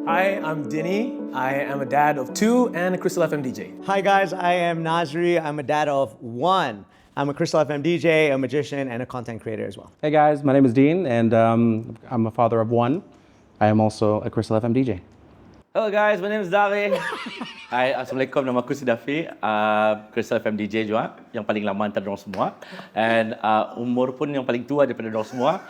Hi, I'm Dinny. I am a dad of 2 and a KRISTALfm DJ. Hi guys, I am Nazri. I'm a dad of 1. I'm a KRISTALfm DJ, a magician, and a content creator as well. Hey guys, my name is Dean, and I'm a father of 1. I am also a KRISTALfm DJ. Hello guys, my name is Davi. Hai, Assalamualaikum, nama aku Sidafi. KRISTALfm DJ juga, yang paling lama antara dorang semua. And umur pun yang paling tua daripada dorang semua.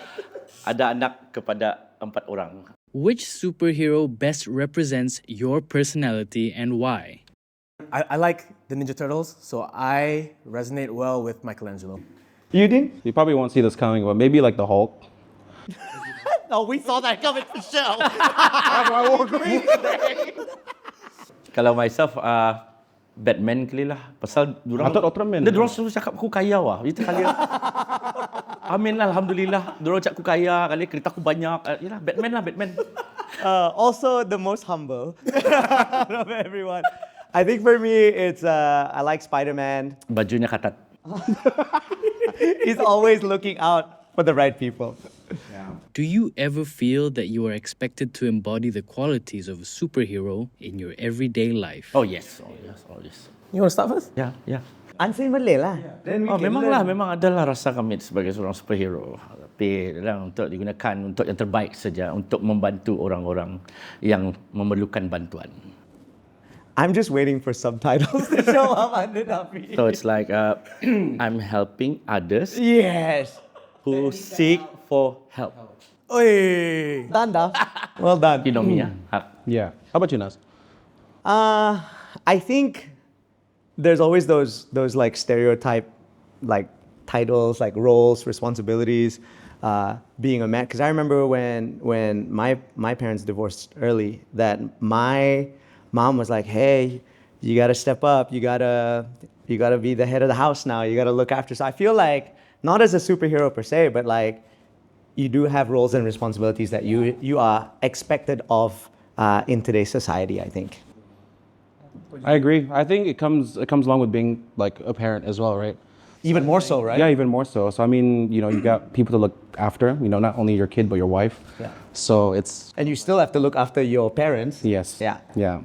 Ada anak kepada 4 orang. Which superhero best represents your personality and why? I like the Ninja Turtles, so I resonate well with Michelangelo. You did? You probably won't see this coming, but maybe like the Hulk. No, we saw that coming for sure. That's why I wore green. Kalau myself, Batman kali lah. Pasal dorang... I thought Ultraman. Dorang selalu cakap aku kaya wah. Itu kali lah. Amin lah, Alhamdulillah. Dorang cakap aku kaya, kali kereta aku banyak. Yalah, Batman lah, Batman. Also, the most humble out of everyone. I think for me, it's I like Spider-Man. Bajunya katat. He's always looking out for the right people. Yeah. Do you ever feel that you are expected to embody the qualities of a superhero in your everyday life? Oh yes, oh yes, oh yes. You want to start first? Ya, ya. Answer in Malay lah. Then we Oh, can memanglah, learn. memang adalah rasa kami sebagai seorang superhero. Tapi untuk digunakan untuk yang terbaik saja, untuk membantu orang-orang yang memerlukan bantuan. I'm just waiting for subtitles to show up under Dafi. So it's like I'm helping others Yes. who seek for help. Oi! Done, Daf. Well done. You know me, ya? Yeah. How about you, Nas? I think there's always those like stereotype like titles, like roles, responsibilities, being a man. Because I remember when my parents divorced early, that my mom was like, "Hey, you gotta step up. You gotta be the head of the house now. You gotta look after." So I feel like not as a superhero per se, but like you do have roles and responsibilities that you are expected of in today's society, I think. I agree. I think it comes along with being like a parent as well, right? Even more so, right? Yeah, even more so. So I mean, you know, you got people to look after. You know, not only your kid but your wife. Yeah. So it's And you still have to look after your parents. yes. Yeah. Yeah.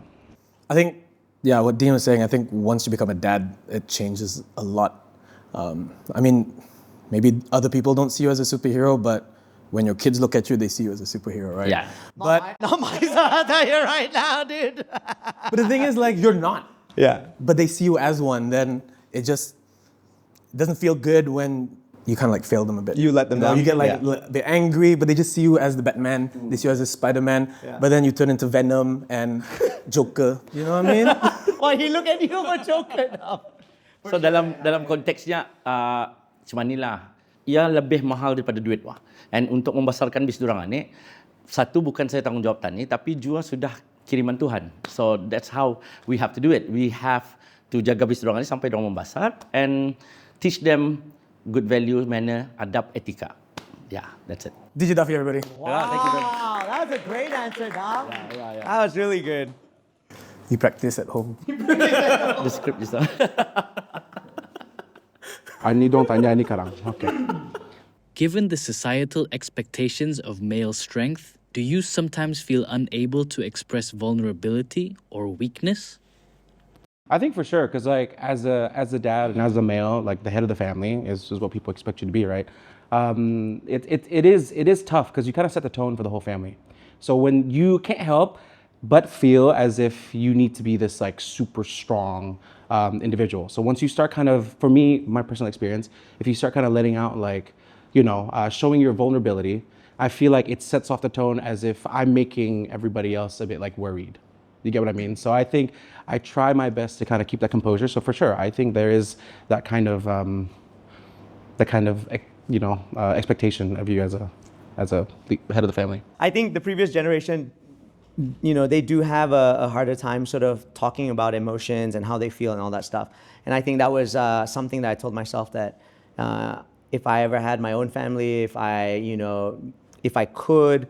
I think, yeah, what Dean was saying, I think once you become a dad, it changes a lot. I mean, maybe other people don't see you as a superhero, but when your kids look at you, they see you as a superhero, right? Yeah. But Not my son, I'll tell you right now, dude. but the thing is, like, you're not. Yeah. But they see you as one, then it just doesn't feel good when you kind of like fail them a bit. You let them down. You get like, Yeah. they're angry, but they just see you as the Batman. They see you as a Spider-Man. Yeah. But then you turn into Venom and Joker. You know what I mean? Why he look at you for Joker now? So dalam konteksnya macam inilah, ia lebih mahal daripada duit wah. And untuk membesarkan bis dorang ni, satu bukan saya tanggungjawab tani, tapi juga sudah kiriman Tuhan. So that's how we have to do it. We have to jaga bis dorang ni sampai dorang membesar and teach them good value, manner, adab, etika. Yeah, that's it. DJ Duffy, everybody. Wow, that was a great answer, dog. Yeah. That was really good. You practice at home. The script is Ani dong tanya ani karang. Okay. Given the societal expectations of male strength, do you sometimes feel unable to express vulnerability or weakness? I think for sure, because like as a dad and as a male, like the head of the family is what people expect you to be, right? It is tough because you kind of set the tone for the whole family. So when you can't help but feel as if you need to be this like super strong individual. So once you start kind of, for me, my personal experience, if you start kind of letting out like, you know, showing your vulnerability, I feel like it sets off the tone as if I'm making everybody else a bit like worried. You get what I mean? So I think I try my best to kind of keep that composure. So for sure, I think there is that kind of expectation of you as a head of the family. I think the previous generation, you know, they do have a harder time sort of talking about emotions and how they feel and all that stuff. And I think that was something that I told myself that if I ever had my own family, if I could,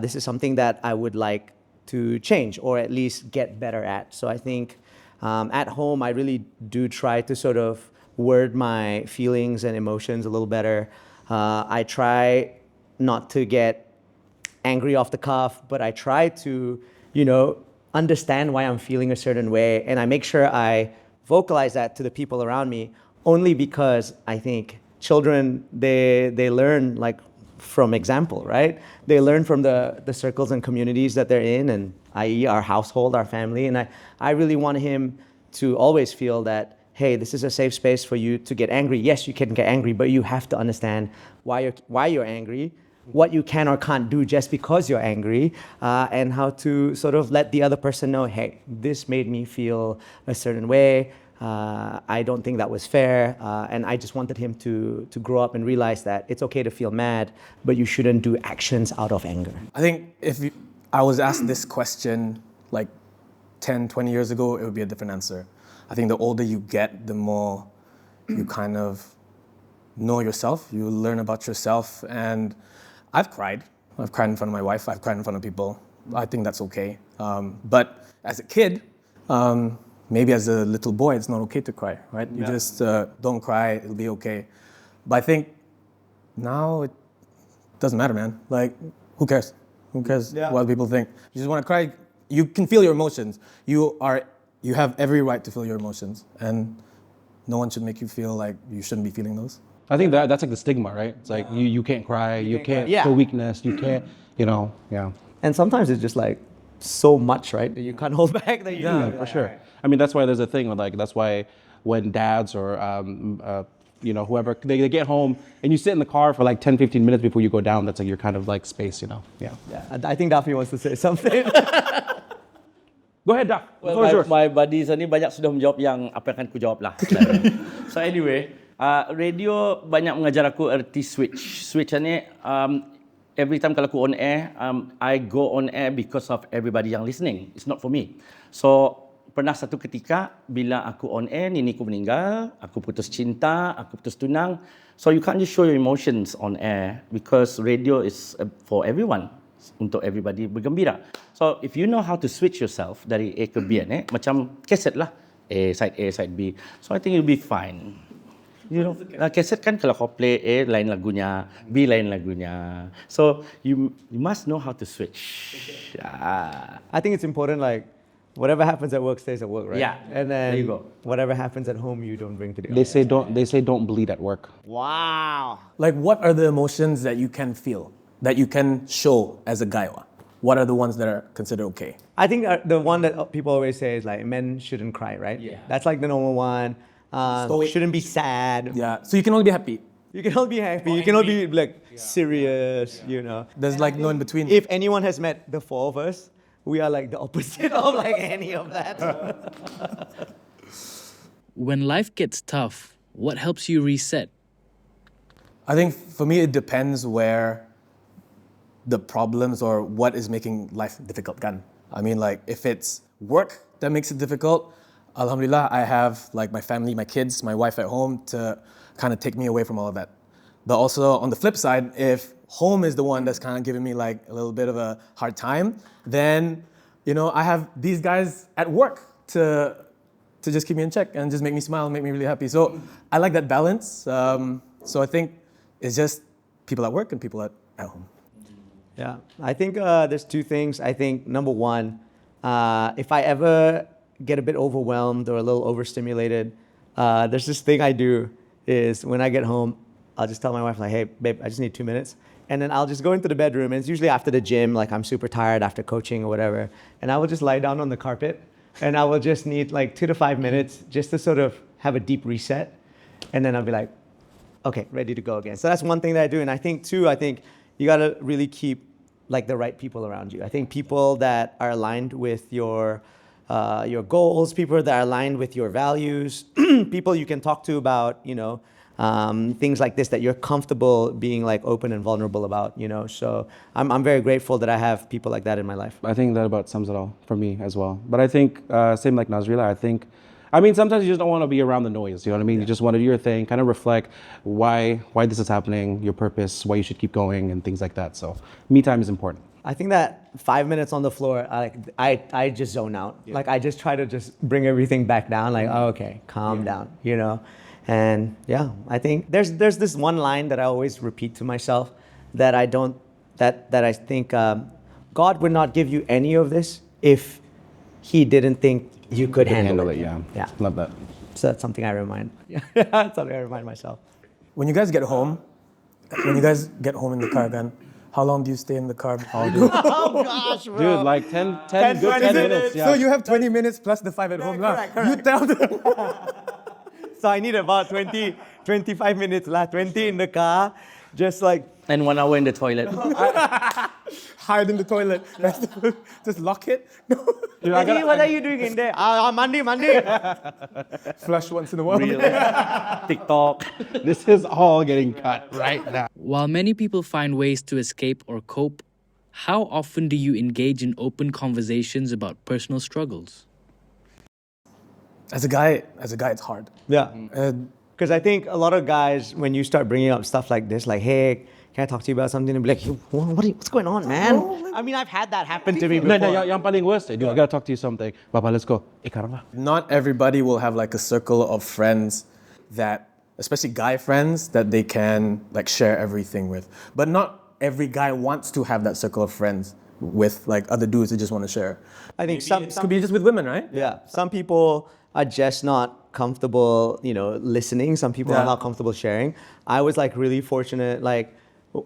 this is something that I would like to change or at least get better at. So I think at home, I really do try to sort of word my feelings and emotions a little better. I try not to get angry off the cuff, but I try to understand why I'm feeling a certain way, and I make sure I vocalize that to the people around me, only because I think children, they learn like from example, right? They learn from the circles and communities that they're in, and i.e. our household, our family. And I really want him to always feel that, hey, this is a safe space for you to get angry. Yes, you can get angry, but you have to understand why you're angry, what you can or can't do just because you're angry, and how to sort of let the other person know, hey, this made me feel a certain way. I don't think that was fair, and I just wanted him to grow up and realize that it's okay to feel mad, but you shouldn't do actions out of anger. I think I was asked this question like 10, 20 years ago, it would be a different answer. I think the older you get, the more you kind of know yourself, you learn about yourself. And I've cried in front of my wife, I've cried in front of people. I think that's okay. But as a kid, maybe as a little boy, it's not okay to cry, right? You just don't cry, it'll be okay. But I think now it doesn't matter, man. Like, who cares? Who cares what people think? You just want to cry. You can feel your emotions. You have every right to feel your emotions, and no one should make you feel like you shouldn't be feeling those. I think that's like the stigma, right? It's like you can't cry, you can't show weakness, you can't, And sometimes it's just like so much, right? That you can't hold back. That you for sure. I mean, that's why there's a thing with like, that's why when dads or whoever, they get home and you sit in the car for like 10, 15 minutes before you go down, that's like your kind of like space, Yeah. I think Daphne wants to say something. Go ahead, Daph. Well, my buddies ni banyak sudah menjawab yang apa yang akan ku jawab lah. So anyway, radio banyak mengajar aku erti switch. Switch ni every time kalau aku on air, I go on air because of everybody yang listening. It's not for me. So pernah satu ketika bila aku on air, niniku meninggal, aku putus cinta, aku putus tunang. So you can't just show your emotions on air because radio is for everyone. Untuk everybody bergembira. So if you know how to switch yourself dari A ke B macam kaset lah, A, side B. So I think you'll be fine. Kaset kan kalau kau play A lain lagunya, B lain lagunya. So you must know how to switch. I think it's important, like whatever happens at work stays at work, right? Yeah. And then there you go. Whatever happens at home, you don't bring to the They say don't bleed at work. Wow. Like, what are the emotions that you can feel, that you can show as a guy? What are the ones that are considered okay? I think the one that people always say is like men shouldn't cry, right? Yeah. That's like the normal one. Shouldn't be sad. Yeah, so you can only be happy. You can all be happy. You can all be like serious, There's like no in between. If anyone has met the four of us, we are like the opposite of like any of that. When life gets tough, what helps you reset? I think for me, it depends where the problems or what is making life difficult can. I mean, like if it's work that makes it difficult, alhamdulillah, I have like my family, my kids, my wife at home to kind of take me away from all of that. But also on the flip side, if home is the one that's kind of giving me like a little bit of a hard time, then, I have these guys at work to just keep me in check and just make me smile and make me really happy. So I like that balance. So I think it's just people at work and people at home. Yeah, I think there's two things. I think number one, if I ever get a bit overwhelmed or a little overstimulated, there's this thing I do is when I get home, I'll just tell my wife like, hey, babe, I just need 2 minutes. And then I'll just go into the bedroom, and it's usually after the gym, like I'm super tired after coaching or whatever. And I will just lie down on the carpet, and I will just need like 2 to 5 minutes just to sort of have a deep reset. And then I'll be like, okay, ready to go again. So that's one thing that I do. And I think two, you gotta really keep like the right people around you. I think people that are aligned with your goals, people that are aligned with your values, people you can talk to about, things like this that you're comfortable being like open and vulnerable about, So I'm very grateful that I have people like that in my life. I think that about sums it all for me as well. But I think same like Nazrila, sometimes you just don't want to be around the noise, you know what I mean? Yeah. You just want to do your thing, kind of reflect why this is happening, your purpose, why you should keep going and things like that. So me time is important. I think that 5 minutes on the floor, I just zone out. Yeah. Like I just try to just bring everything back down, like, oh, okay, calm down, And yeah, I think there's this one line that I always repeat to myself that I think God would not give you any of this if he didn't think you could handle it. Yeah. Yeah. Love that. So that's something I remind. That's something I remind myself. When you guys get home in the car again, how long do you stay in the car? Oh gosh, bro. Dude, like 10 good 20 10 minutes. Yeah. So you have 20 minutes plus the 5 at home. correct. You tell them. So I need about 20, 25 minutes left. 20 in the car, just like. And 1 hour in the toilet. Hide in the toilet. Just lock it. Dude, I Eddie, gotta- what are you doing in there? Mandi. Flush once in a while. TikTok. This is all getting cut right now. While many people find ways to escape or cope, how often do you engage in open conversations about personal struggles? As a guy, it's hard. Yeah. Uh, Because I think a lot of guys, when you start bringing up stuff like this, like, hey, can I talk to you about something? And be like, hey, what's going on, man? I mean, I've had that happen to me before. No, yang paling worst, dude, I gotta talk to you something. Papa, let's go. Sekarang lah. not everybody will have like a circle of friends that, especially guy friends, that they can like share everything with. But not every guy wants to have that circle of friends with like other dudes that just want to share. I think It could be just with women, right? Yeah, some people are just not comfortable, listening. Some people are Yeah. not comfortable sharing. I was like really fortunate. Like,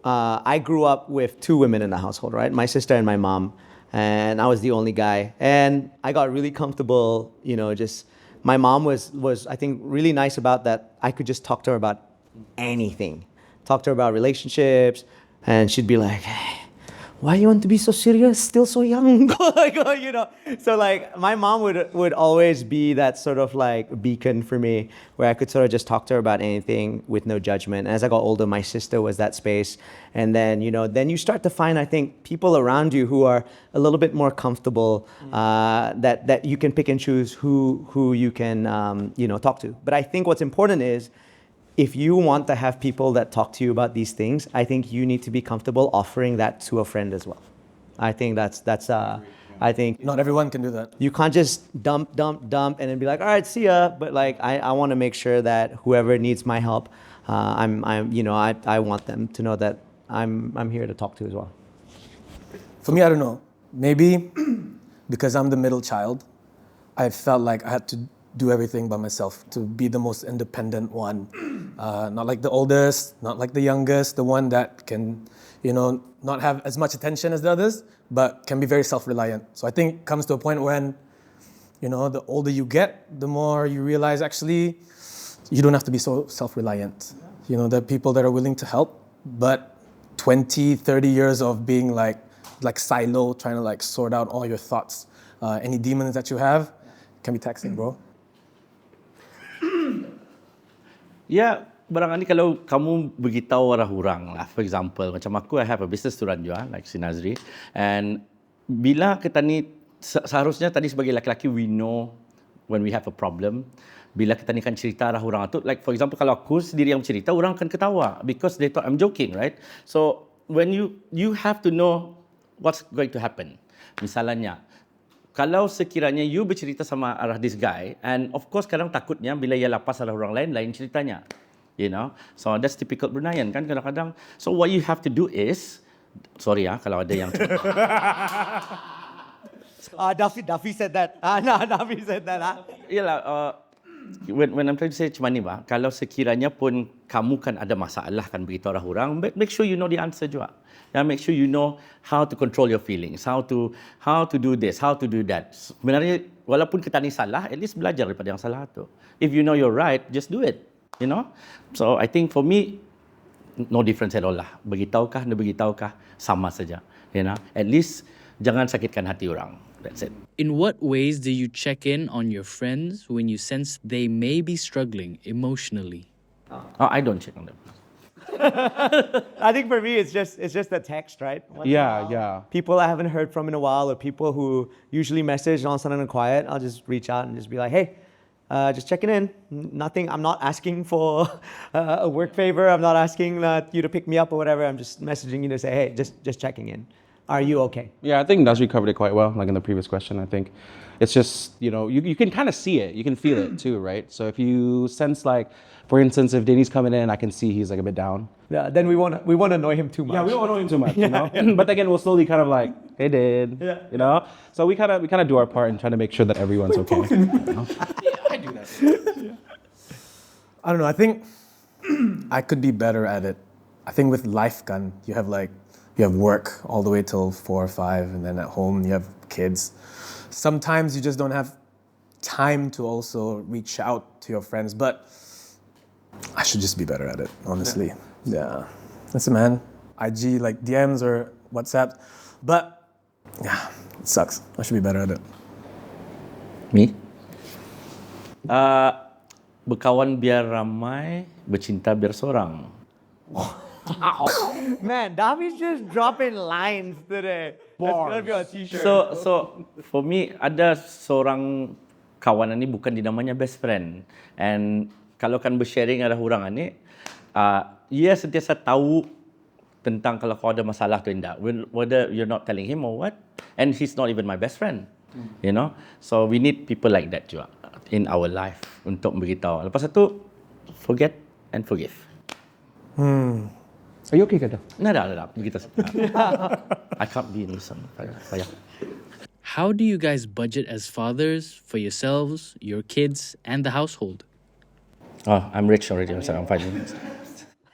I grew up with 2 women in the household, right? My sister and my mom, and I was the only guy. And I got really comfortable, just my mom was I think really nice about that. I could just talk to her about anything, talk to her about relationships, and she'd be like, hey, why you want to be so serious? Still so young. So like my mom would always be that sort of like beacon for me where I could sort of just talk to her about anything with no judgment. And as I got older, my sister was that space. And then, then you start to find, I think, people around you who are a little bit more comfortable, that you can pick and choose who you can, talk to. But I think what's important is, if you want to have people that talk to you about these things, I think you need to be comfortable offering that to a friend as well. I think I think Not everyone can do that. you can't just dump, and then be like, all right, see ya. But like, I want to make sure that whoever needs my help, I want them to know that I'm here to talk to as well. For me, I don't know. Maybe because I'm the middle child, I felt like I had to do everything by myself, to be the most independent one. Not like the oldest, not like the youngest, the one that can, not have as much attention as the others, but can be very self-reliant. So I think it comes to a point when, the older you get, the more you realize actually you don't have to be so self-reliant. There are people that are willing to help, but 20, 30 years of being like silo, trying to like sort out all your thoughts, any demons that you have, can be taxing, bro. Ya, barangkali kalau kamu beritahu orang-orang lah, for example, macam aku, I have a business to run juga, like si Nazri. And bila kita ni, seharusnya tadi sebagai lelaki, we know when we have a problem. Bila kita ni kan cerita orang tu, like for example, kalau aku sendiri yang cerita, orang akan ketawa because they thought I'm joking, right? So when you have to know what's going to happen. Misalnya, kalau sekiranya you bercerita sama arah this guy, and of course kadang takutnya bila ia lapas arah orang lain, lain ceritanya. So that's typical Bruneian kan kadang-kadang. So what you have to do is, sorry kalau ada yang Duffy said that. Duffy said that. Yalah, when I'm trying to say macam ni ba, kalau sekiranya pun kamu kan ada masalah kan beritahu orang, make sure you know the answer juga. Make sure you know how to control your feelings, how to do this, how to do that. Sebenarnya walaupun kita ni salah, at least belajar daripada yang salah tu. If you know you're right, just do it. So I think for me, no difference at all lah. Beritaukah, beritaukah, sama saja. At least jangan sakitkan hati orang. That's it. In what ways do you check in on your friends when you sense they may be struggling emotionally? I don't check on them. I think for me, it's just the text, right? Once in a while, Yeah. people I haven't heard from in a while, or people who usually message all of a sudden and quiet, I'll just reach out and just be like, hey, just checking in. Nothing. I'm not asking for a work favor. I'm not asking you to pick me up or whatever. I'm just messaging you to say, hey, just checking in. are you okay? Yeah, I think Nasri covered it quite well, like in the previous question. I think it's just, you can kind of see it, you can feel it too, right? So if you sense like, for instance, if Danny's coming in, I can see he's like a bit down. Yeah, then we won't annoy him too much. Yeah, we don't know him too much, But again, we'll slowly kind of like, hey, Dad, So we kind of do our part in trying to make sure that everyone's okay. I do that. I don't know. I think I could be better at it. I think with life gun, you have work all the way till 4 or 5, and then at home you have kids. Sometimes you just don't have time to also reach out to your friends, but I should just be better at it, honestly. Yeah. Listen, man, IG, like DMs or WhatsApp, but yeah, it sucks. I should be better at it. Me? Berkawan biar ramai, bercinta biar seorang. Man, Davi's just dropping lines today. That's gonna be on a t-shirt. So for me, ada seorang kawan ni bukan dinamanya best friend. And kalau kan bersharing ada orang ni, ia sentiasa tahu tentang kalau kau ada masalah tu tidak. Whether you're not telling him or what. And he's not even my best friend. So we need people like that juga in our life untuk beritahu. Lepas itu, forget and forgive. Are you okay, Kata? Dah. Begitu. I can't be in this one. Payah. How do you guys budget as fathers for yourselves, your kids, and the household? Oh, I'm rich already. I'm fine.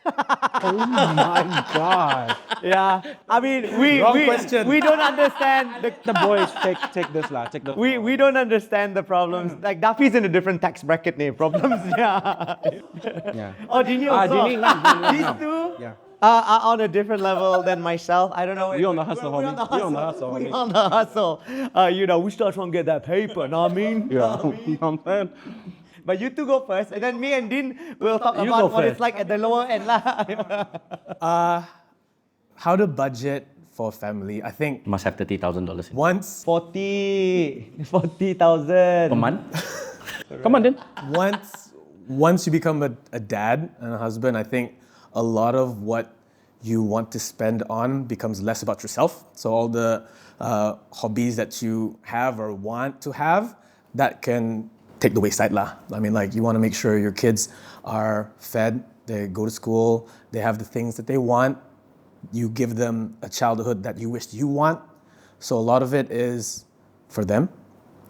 Oh my God. Yeah, I mean, question. we don't understand The boys, take this lah. Take the. we don't understand the problems. Like Dafi's in a different tax bracket name problems. Yeah. Yeah. Oh, Dini also. Dini, These two Yeah. are on a different level than myself. I don't know. We on the hustle, We're homie. on the hustle. We on the hustle. We still trying to get that paper. Know what I mean? Yeah. You know what I'm saying? But you two go first, and then me and Dean will talk You about go what it's first. like at the lower end lah. How to budget for family? I think Must have $30,000. once 40,000 Per month? Come on, then. once you become a dad and a husband, I think a lot of what you want to spend on becomes less about yourself. So all the hobbies that you have or want to have, that can take the wayside lah. I mean, like, you want to make sure your kids are fed, they go to school, they have the things that they want. You give them a childhood that you wish you want. So a lot of it is for them.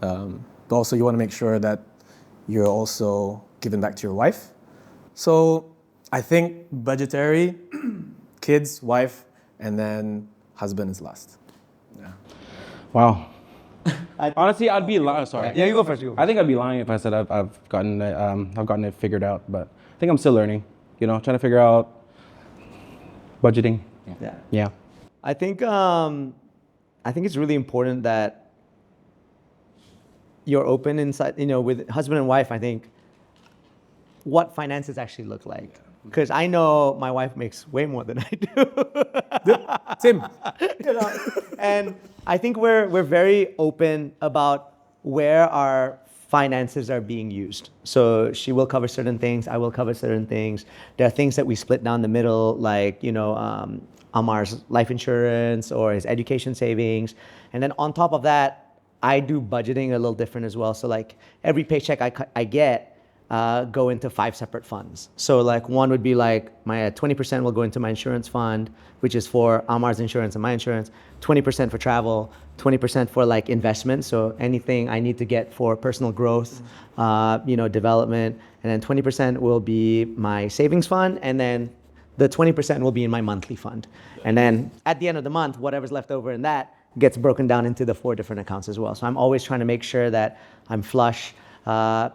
But also you want to make sure that you're also giving back to your wife. So I think budgetary, kids, wife, and then husband is last. Yeah. Wow. Honestly, I'd be lying. Sorry. Yeah, you go first. I think I'd be lying if I said I've gotten it figured out, but I think I'm still learning. Trying to figure out budgeting. Yeah. Yeah. I think it's really important that you're open inside, with husband and wife. I think what finances actually look like, because I know my wife makes way more than I do. Same. And I think we're very open about where our finances are being used. So she will cover certain things, I will cover certain things. There are things that we split down the middle, like Amar's life insurance or his education savings. And then on top of that, I do budgeting a little different as well. So like every paycheck I get go into 5 separate funds. So like one would be like my 20% will go into my insurance fund, which is for Amar's insurance and my insurance, 20% for travel, 20% for like investments. So anything I need to get for personal growth, development, and then 20% will be my savings fund, and then the 20% will be in my monthly fund. And then at the end of the month, whatever's left over in that gets broken down into the 4 different accounts as well. So I'm always trying to make sure that I'm flush,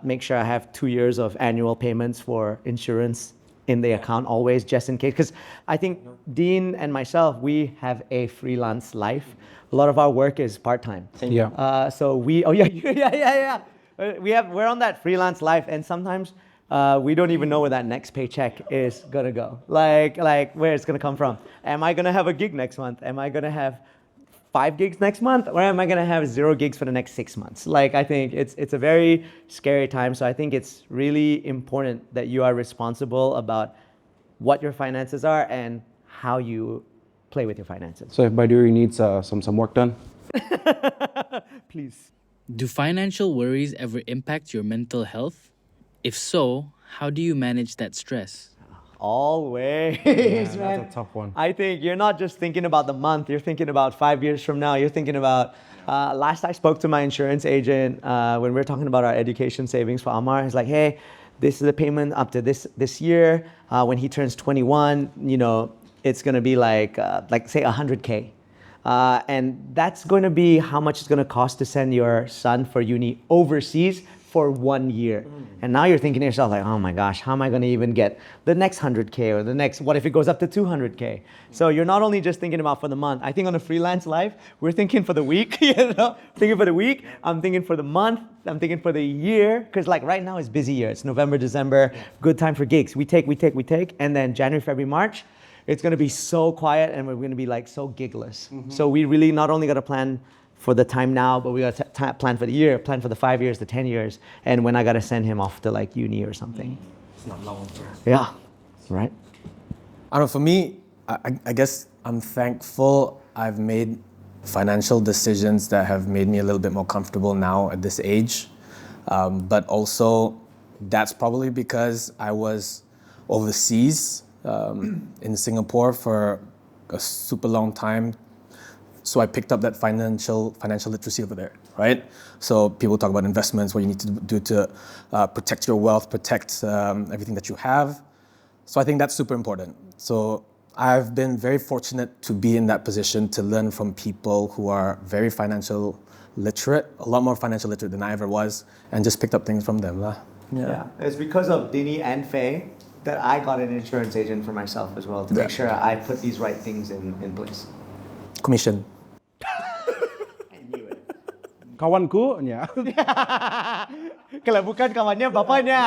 make sure I have 2 years of annual payments for insurance in the account always, just in case. Because I think Dean and myself, we have a freelance life. A lot of our work is part-time. Yeah. So yeah. We're on that freelance life, and sometimes we don't even know where that next paycheck is gonna go. Like where it's gonna come from. Am I gonna have a gig next month? Am I gonna have 5 gigs next month, or am I gonna have 0 gigs for the next 6 months? Like, I think it's a very scary time. So I think it's really important that you are responsible about what your finances are and how you play with your finances. So if Baiduri needs some work done, Please. Do financial worries ever impact your mental health? If so, how do you manage that stress? Always, that's man. a tough one. I think you're not just thinking about the month, you're thinking about 5 years from now. You're thinking about, last I spoke to my insurance agent, when we were talking about our education savings for Amar, he's like, hey, this is the payment up to this year. When he turns 21, it's going to be like say 100K. And that's going to be how much it's going to cost to send your son for uni overseas for 1 year. And now you're thinking to yourself like, oh my gosh, how am I going to even get the next 100K or the next, what if it goes up to 200K? So you're not only just thinking about for the month. I think on a freelance life, we're thinking for the week, thinking for the week. I'm thinking for the month. I'm thinking for the year. Because like right now it's busy year. It's November, December, good time for gigs. We take. And then January, February, March, it's going to be so quiet and we're going to be like so gigless. So we really not only got to plan for the time now, but we got to plan for the year, plan for the 5 years, the 10 years, and when I got to send him off to like uni or something. It's not long. Yeah, right. I don't know, for me, I guess I'm thankful I've made financial decisions that have made me a little bit more comfortable now at this age. But also, that's probably because I was overseas in Singapore for a super long time. So I picked up that financial literacy over there, right? So people talk about investments, what you need to do to protect your wealth, protect everything that you have. So I think that's super important. So I've been very fortunate to be in that position to learn from people who are very financial literate, a lot more financial literate than I ever was, and just picked up things from them. Yeah. It's because of Dini and Faye that I got an insurance agent for myself as well to make sure I put these right things in place. Commission. I knew it. Kawanku, yeah. Kalau bukan kawannya, bapaknya.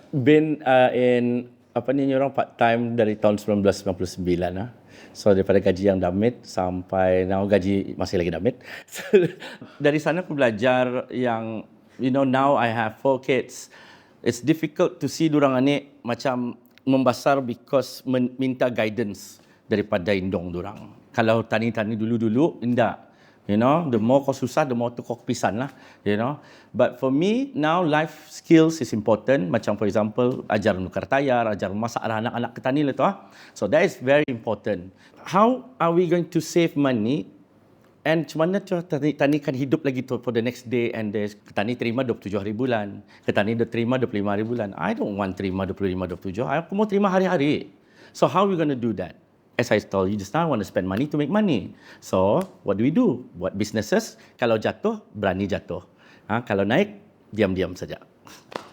Been in orang part time dari tahun 1999 lah. So daripada gaji yang damit sampai now gaji masih lagi damit. So, dari sana aku belajar yang now I have 4 kids. It's difficult to see dorang ni macam membesar because minta guidance daripada indong dorang. Kalau tani-tani dulu-dulu, indah. The more kau susah, the more tu kau kepisan lah. But for me, now life skills is important. Macam for example, ajar nukar tayar, ajar masak anak-anak ketani lah tu. So that is very important. How are we going to save money? And macam mana tu tani kan hidup lagi tu for the next day and days. Ketani terima 27 hari bulan. Ketani terima 25 hari bulan. I don't want terima 25, 27. Aku mau terima hari-hari. So how are we going to do that? As I told you just now, I want to spend money to make money. So, what do? Buat businesses, kalau jatuh, berani jatuh. Kalau naik, diam-diam saja.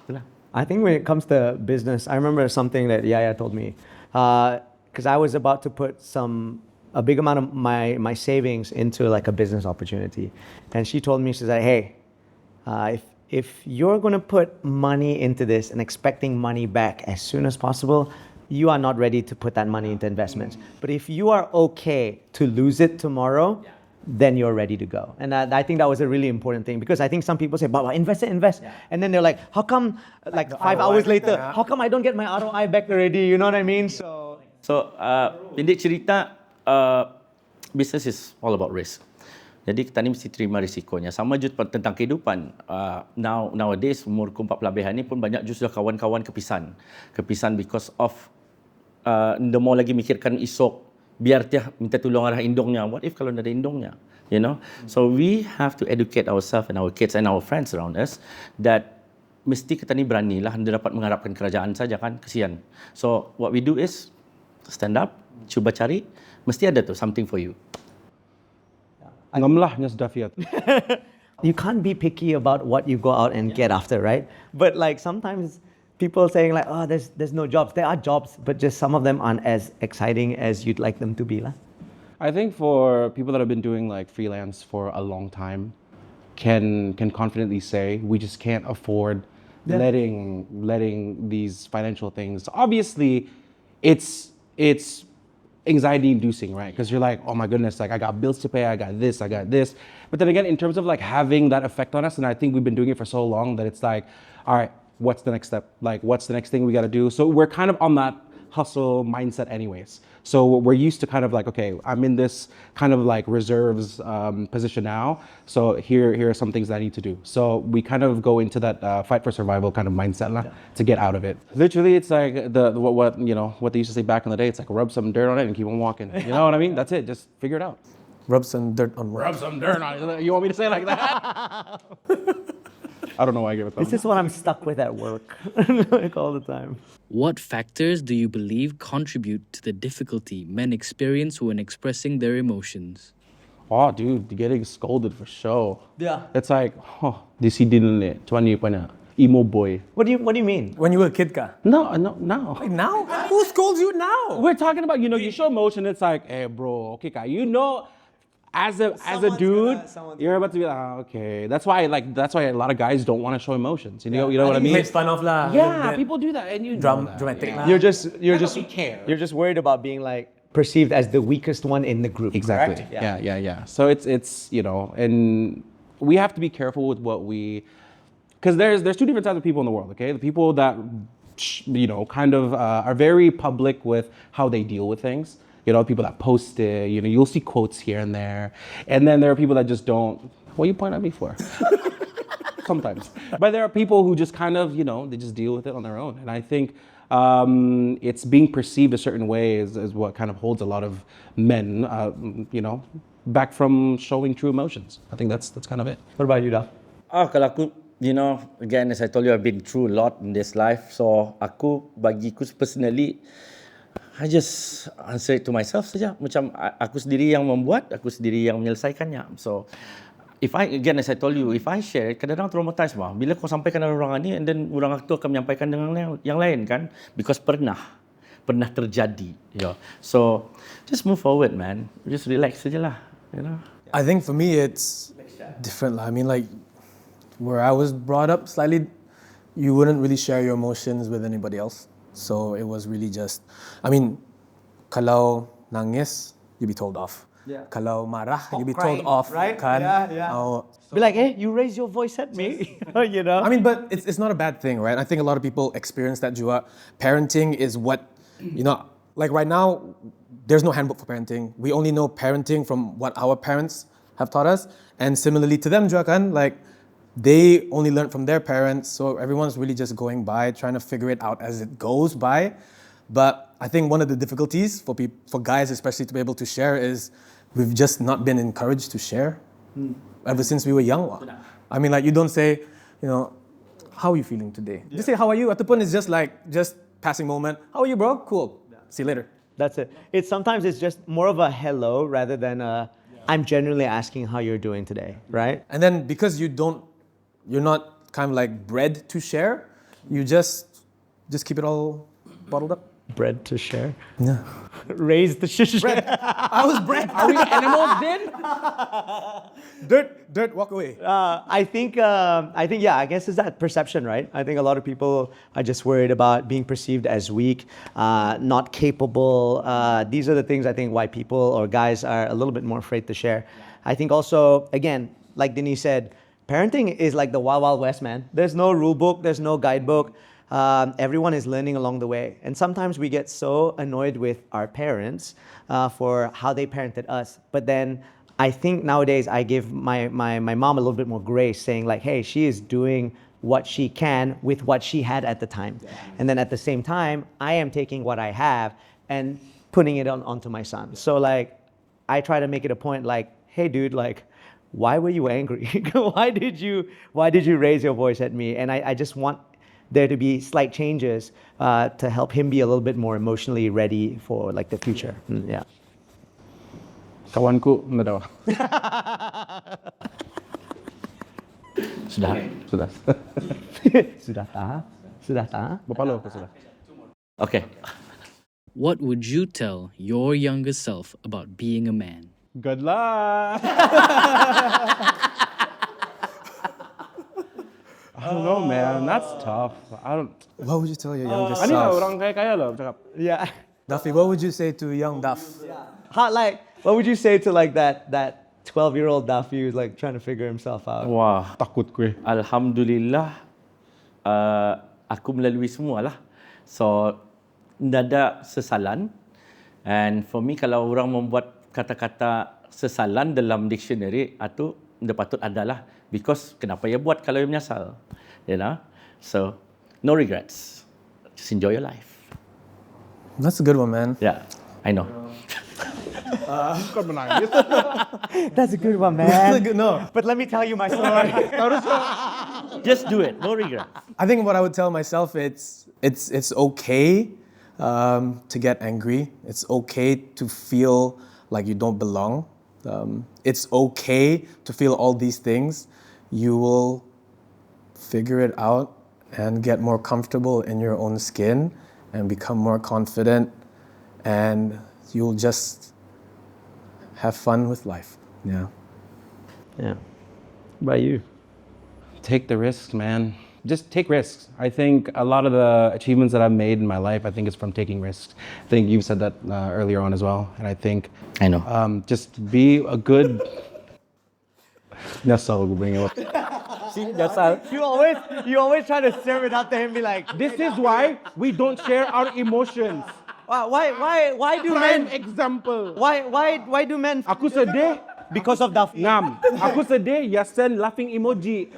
Itulah. I think when it comes to business, I remember something that Yaya told me. Because I was about to put a big amount of my savings into like a business opportunity. And she told me, she said, hey, if you're going to put money into this and expecting money back as soon as possible, you are not ready to put that money into investments. But if you are okay to lose it tomorrow, then you're ready to go. And I think that was a really important thing because I think some people say, Baba, invest. Yeah. And then they're like, how come, like 5 hours later, how come I don't get my ROI back already? You know what I mean? So Pendek cerita, business is all about risk. Jadi kita ni mesti terima risikonya. Sama juga tentang kehidupan. Nowadays, umurku 40 lebih ni pun banyak justru kawan-kawan kepisan. Kepisan because of the more lagi mikirkan esok, biar dia minta tolong arah indongnya. What if kalau ada indongnya? So we have to educate ourselves and our kids and our friends around us that mesti kita ni beranilah, anda dapat mengharapkan kerajaan saja kan, kesian. So what we do is stand up, cuba cari, mesti ada tu something for you. Ngamlah sudah fiat. You can't be picky about what you go out and get after, right? But like sometimes people saying like, oh, there's no jobs. There are jobs, but just some of them aren't as exciting as you'd like them to be. I think for people that have been doing like freelance for a long time can confidently say we just can't afford letting these financial things. Obviously, it's anxiety inducing, right? Because you're like, oh my goodness, like I got bills to pay, I got this. But then again, in terms of like having that effect on us, and I think we've been doing it for so long that it's like, all right, what's the next step? Like, what's the next thing we got to do? So we're kind of on that hustle mindset anyways. So we're used to kind of like, okay, I'm in this kind of like reserves position now. So here are some things that I need to do. So we kind of go into that fight for survival kind of mindset lah, to get out of it. Literally, it's like what they used to say back in the day. It's like rub some dirt on it and keep on walking. You know what I mean? That's it. Just figure it out. Rub some dirt on what? Rub some dirt on it. You want me to say it like that? I don't know why I gave it that. This is what I'm stuck with at work, like all the time. What factors do you believe contribute to the difficulty men experience when expressing their emotions? Oh, dude, getting scolded for show. Yeah. It's like, oh, this he didn't let. Tuan ni pana emo boy. What do you mean? When you were a kid ka? No. Now? Who scolds you now? We're talking about, you show emotion. It's like, hey, bro, okay, ka, as a dude, you're about to be like, okay. That's why a lot of guys don't want to show emotions. You know what I mean? Makes fun of lah. Yeah, people do that, and you know that. Dramatic lah. You're just care. You're just worried about being like perceived as the weakest one in the group. Exactly. correct? Yeah. So it's and we have to be careful with what we, because there's two different types of people in the world. Okay, the people that kind of are very public with how they deal with things. People that post it, you'll see quotes here and there. And then there are people that just don't. What are you pointing at me for? Sometimes. But there are people who just kind of, they just deal with it on their own. And I think it's being perceived a certain way is what kind of holds a lot of men, back from showing true emotions. I think that's kind of it. What about you, Daf? Kalau aku, again, as I told you, I've been through a lot in this life. So bagiku personally, I just answer it to myself saja. Macam aku sendiri yang membuat, aku sendiri yang menyelesaikannya. So, as I told you, if I share, kadang-kadang traumatized mah. Bila kau sampaikan dengan orang ni, and then orang itu akan menyampaikan dengan yang lain kan? Because pernah terjadi. So, just move forward, man. Just relax saja lah. I think for me it's different. I mean, like where I was brought up slightly, you wouldn't really share your emotions with anybody else. So it was really just, kalau nangis, you be told off. Yeah. Kalau marah, you be Crying, told off. right? Kan? Yeah. Oh. Be like, hey, you raise your voice at me. But it's not a bad thing, right? I think a lot of people experience that jua. Parenting is what, like right now, there's no handbook for parenting. We only know parenting from what our parents have taught us. And similarly to them, jua kan, like, they only learned from their parents, so everyone's really just going by, trying to figure it out as it goes by. But I think one of the difficulties for guys especially to be able to share is we've just not been encouraged to share ever since we were young. Like you don't say, how are you feeling today? Yeah. Just say, how are you? Ataupun is just passing moment. How are you, bro? Cool. Yeah. See you later. That's it. Sometimes it's just more of a hello rather than I'm genuinely asking how you're doing today, right? And then because you're not kind of like bred to share, you just keep it all bottled up. Bred to share? Yeah. Raised to share. I was bred. Are we animals then? Dirt, walk away. I think, I guess it's that perception, right? I think a lot of people are just worried about being perceived as weak, not capable. These are the things I think why people or guys are a little bit more afraid to share. I think also, again, like Denise said, parenting is like the Wild Wild West, man. There's no rule book, there's no guidebook. Everyone is learning along the way. And sometimes we get so annoyed with our parents for how they parented us. But then I think nowadays I give my mom a little bit more grace, saying like, hey, she is doing what she can with what she had at the time. Yeah. And then at the same time, I am taking what I have and putting it onto my son. So like, I try to make it a point like, hey dude, like, why were you angry? Why did you raise your voice at me? And I just want there to be slight changes to help him be a little bit more emotionally ready for like the future. Yeah. Kawanku nadawa. Sudah. Sudah tak? Bapalo ko sudah. Okay. What would you tell your younger self about being a man? Good luck. I don't know, man. That's tough. What would you tell your younger Ano self? orang kaya loh cakap. Yeah. Duffy, what would you say to young Duff? What would you say to like that 12-year-old Duffy who's like trying to figure himself out? Wah, Takut gue. Alhamdulillah, aku melalui semua lah. So, nada sesalan. And for me, kalau orang membuat kata-kata sesalan dalam dictionary, itu dia patut adalah. Because kenapa ia buat kalau ia menyesal? You know? So, no regrets. Just enjoy your life. That's a good one, man. Yeah, I know. Kau menangis. That's a good one, That's a man. good, no. But let me tell you my story. Just do it. No regrets. I think what I would tell myself, it's okay to get angry. It's okay to feel like you don't belong. It's okay to feel all these things. You will figure it out and get more comfortable in your own skin and become more confident, and you'll just have fun with life. Yeah. Yeah. What about you? Take the risks, man. Just take risks. I think a lot of the achievements that I've made in my life, I think it's from taking risks. I think you've said that earlier on as well. And I think I know. just be a good. That's all we'll bring it up. See, that's all. You always try to serve it up to him, be like, This is why we don't share our emotions. why do Prime men? example. Why do men? Aku sedih. Because of Duffy. Ngam. Aku sedih. Ya send laughing emoji.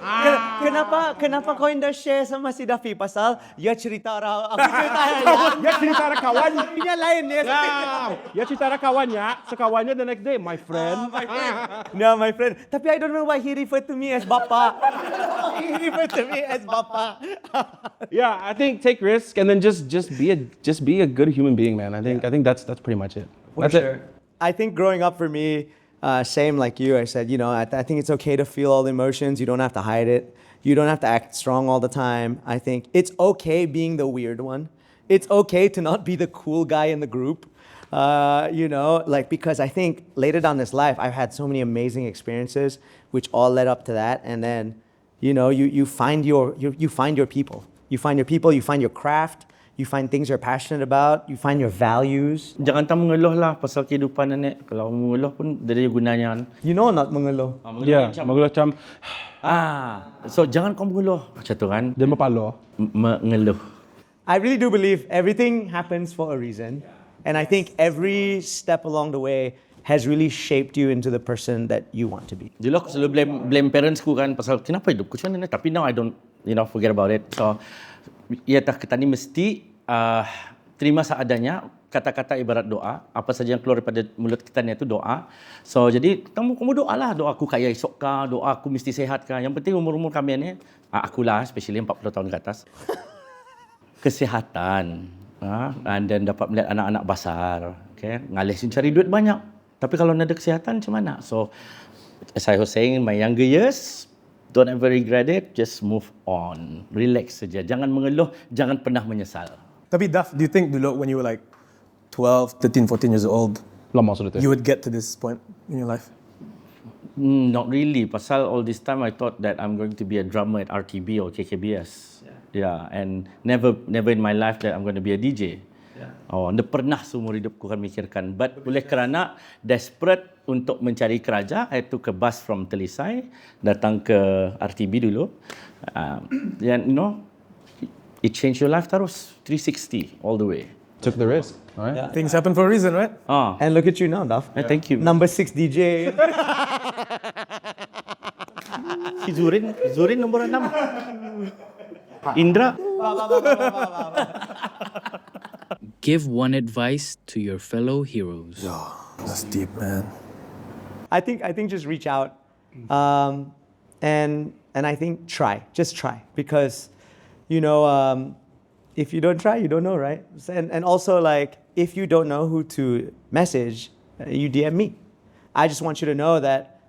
Kenapa kau indah share sama si Duffy? Pasal dia cerita orang, aku cerita ya. Ya cerita ada kawan. Dia lain ya. Ya cerita ada kawannya. Sekawannya the next day. My friend. No, my friend. Tapi I don't know why he referred to me as Bapa. He referred to me as Bapa. Yeah, I think take risk and then just be a good human being, man. I think that's pretty much it. That's it. I think growing up for me, same like you, I said, I think it's okay to feel all the emotions. You don't have to hide it. You don't have to act strong all the time. I think it's okay being the weird one. It's okay to not be the cool guy in the group. Because I think later down this life, I've had so many amazing experiences, which all led up to that. And then, you find your people. You find your people, you find your craft, you find things you're passionate about, you find your values. Jangan tak mengeluh lah pasal kehidupan nenek. Kalau mengeluh pun ada gunanya kan. You know not mengeluh. Yeah, macam So jangan kau mengeluh. Macam tu kan. dia mapalo. Mengeluh. I really do believe everything happens for a reason. And I think every step along the way has really shaped you into the person that you want to be. Dulu aku selalu blame parents ku kan pasal kenapa hidupku macam ni. Tapi now I don't, forget about it. So, kita ni mesti terima seadanya. Kata-kata ibarat doa. Apa saja yang keluar daripada mulut kita ni itu doa. So, jadi kamu doa lah. Doa aku kaya esok kah. Doa aku mesti sehat kah. Yang penting umur-umur kami ni, akulah, especially 40 tahun ke atas. Kesihatan. And then dapat melihat anak-anak besar. Okay? Ngalih cari duit banyak. Tapi kalau nak ada kesihatan, macam mana? So, as I was saying, in my younger years, don't ever regret it. Just move on. Relax saja. Jangan mengeluh. Jangan pernah menyesal. Tapi Duff, do you think dulu when you were like 12, 13, 14 years old, Lama sudah tu. you would get to this point in your life? Not really. Pasal all this time I thought that I'm going to be a drummer at RTB or KKBS. Yeah, and never in my life that I'm going to be a DJ. Anda pernah seumur hidupku kan mikirkan. But oleh kerana desperate untuk mencari keraja, I took a bus from Telisai, datang ke RTB dulu. And it changed your life terus, 360 all the way. Took the risk, right? Yeah. Things happen for a reason, right? And look at you now, Duff. Thank you. Number 6 DJ. Si Zurin nombor 6. Indra. Give one advice to your fellow heroes. That's deep, man. I think just reach out, and I think just try, because if you don't try, you don't know, right? And also, like, if you don't know who to message, you DM me. I just want you to know that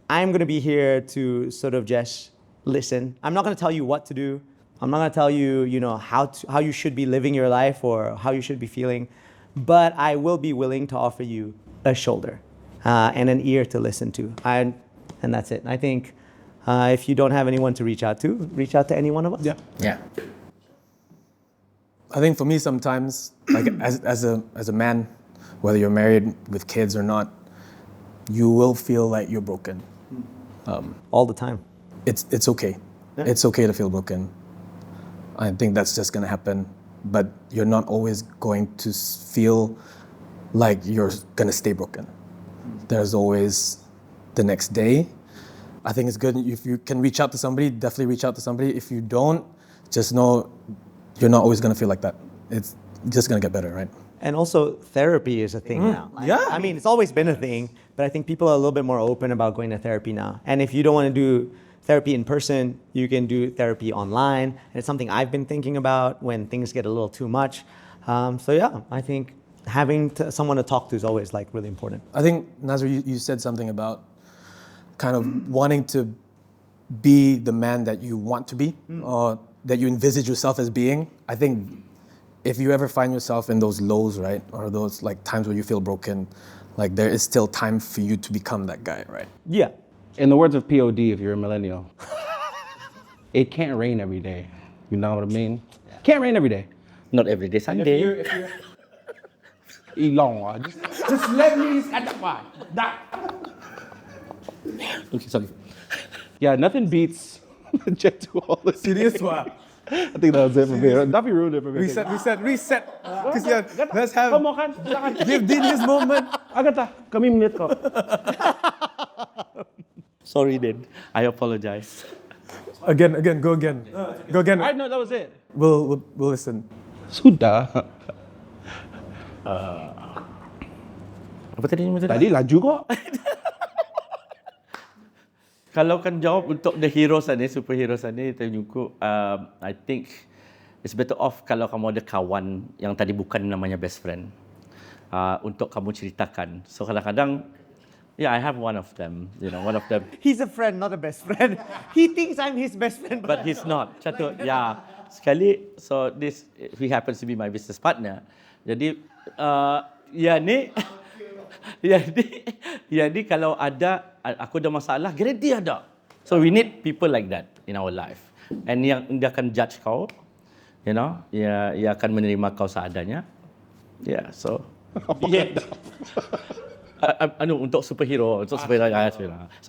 I'm going to be here to sort of just listen. I'm not going to tell you what to do. I'm not going to tell you, how you should be living your life or how you should be feeling. But I will be willing to offer you a shoulder and an ear to listen to. And that's it. I think if you don't have anyone to reach out to any one of us. Yeah. I think for me sometimes, like as a man, whether you're married with kids or not, you will feel like you're broken. All the time. It's okay. Yeah. It's okay to feel broken. I think that's just gonna happen but you're not always going to feel like you're gonna stay broken. There's always the next day. I think it's good if you can reach out to somebody, definitely reach out to somebody. If you don't, just know you're not always gonna feel like that. It's just gonna get better, right? And also, therapy is a thing now. Yeah. I mean, it's always been a thing, but I think people are a little bit more open about going to therapy now. And if you don't want to do therapy in person, you can do therapy online. And it's something I've been thinking about when things get a little too much. So yeah, I think having someone to talk to is always like really important. I think, Nazir, you said something about kind of wanting to be the man that you want to be or that you envisage yourself as being. I think if you ever find yourself in those lows, right, or those like times where you feel broken, like there is still time for you to become that guy, right? Yeah. In the words of POD, if you're a millennial, it can't rain every day. You know what I mean? Can't rain every day. Not every day Sunday. If you're Ilong, just let me satisfy that. Okay, sorry. Yeah, nothing beats Jet to all this. Serious one. I think that was it for me. Duffy ruined it for me. Reset. Christian, let's Kau mau kan? Silakan. give Dean his moment. Agatha, kami melihat kau. Sorry, then. I apologize. Again, go again. Go again. I know that was it. We'll listen. Sudah. Apa tadi? Tadi laju kok. Kalau kan jawab untuk the heroes ni, superheroes ni, I think it's better off kalau kamu ada kawan yang tadi bukan namanya best friend. Untuk kamu ceritakan. So kadang-kadang, yeah, I have one of them. One of them. He's a friend, not a best friend. He thinks I'm his best friend. But he's not. Satu, yeah. Sekali, so he happens to be my business partner. Jadi, ni kalau aku ada masalah, guarantee ada. So we need people like that in our life. And yang dia akan judge kau, ia akan menerima kau seadanya. Yeah, so. Untuk superhero. So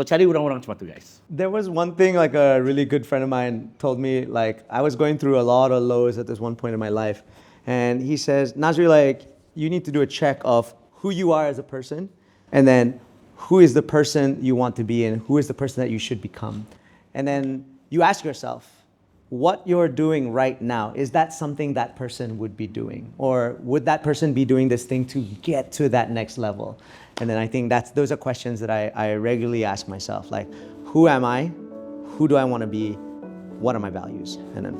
cari orang-orang macam tu, guys. There was one thing, like a really good friend of mine told me, like I was going through a lot of lows at this one point in my life. And he says, Nazri, like you need to do a check of who you are as a person, and then who is the person you want to be and who is the person that you should become. And then you ask yourself, what you're doing right now, is that something that person would be doing? Or would that person be doing this thing to get to that next level? And then I think those are questions that I regularly ask myself, like, who am I? Who do I want to be? What are my values? And then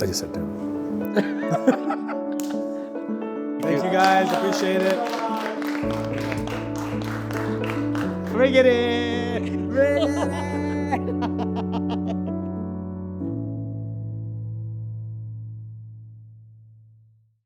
I just said that. Thank you guys, appreciate it. bring it in.